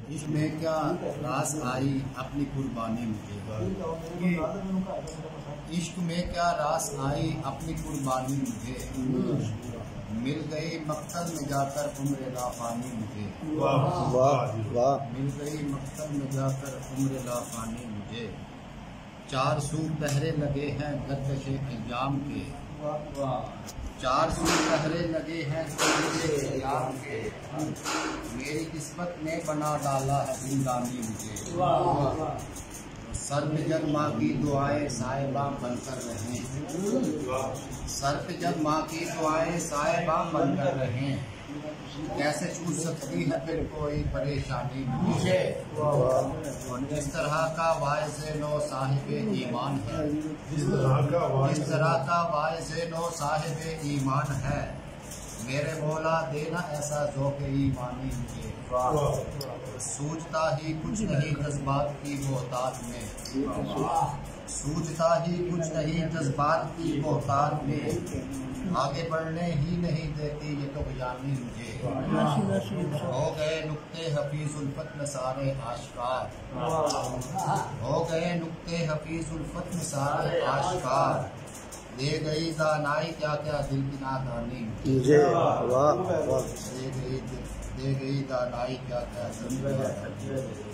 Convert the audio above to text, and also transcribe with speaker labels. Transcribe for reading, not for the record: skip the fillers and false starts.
Speaker 1: इश्क में क्या रास आई अपनी कुर्बानी मुझे, इश्क में क्या रास आई अपनी कुर्बानी मुझे, मिल गई मक्तल में जाकर उम्र लाफानी मुझे, मिल गई मक्तल में जाकर उम्र लाफानी मुझे। 4 सू पहरे लगे हैं गर्दशे अय्याम के, 4 सू पहरे लगे हैं गर्दशे अय्याम के, मेरी किस्मत ने बना डाला है जिंदानी मुझे। सर पे जब माँ की दुआएं साहिबा बनकर रहें, सर पे जब माँ की दुआएं साहिबा बनकर रहें, कैसे छूट सकती है फिर कोई परेशानी मुझे। जिस तरह का वाइज़ नो साहिबे ईमान है, जिस तरह का वाइज़ नो साहिबे ईमान है, मेरे मौला देना ऐसा ज़ौक़ ईमानी मुझे। सूझता ही कुछ नहीं जज्बात की मोहताज में, सूझता ही कुछ नहीं जज्बात की मोहताज में, आगे बढ़ने ही नहीं देती ये तो बयानी मुझे। हो गए नुक्ते हफीज उल्फत में सारे आशिकार, हो गए नुक्ते हफीज उल्फत में सारे आशिकार, दे गई दानाई क्या क्या दिल की नादानी मुझे, दे गई दानाई क्या क्या दिल की नादानी।